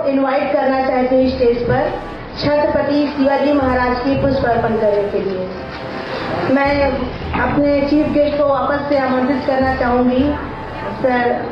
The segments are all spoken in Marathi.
इनवाइट करना चाहती हूँ स्टेज पर छत्रपति शिवाजी महाराज की पुष्प अर्पण करने के लिए। मैं अपने चीफ गेस्ट को वापस से आमंत्रित करना चाहूंगी। सर,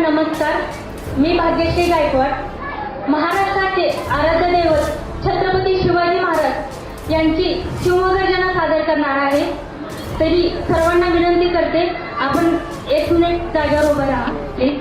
नमस्कार, मी भाग्यश्री गायकवाड। महाराष्ट्राचे आराध्य दैवत छत्रपती शिवाजी महाराज यांची शिवगर्जना सादर करणार आहे। तरी सर्वांना विनंती करते, आपण 1 मिनिट जागेवर उभं राहा प्लीज।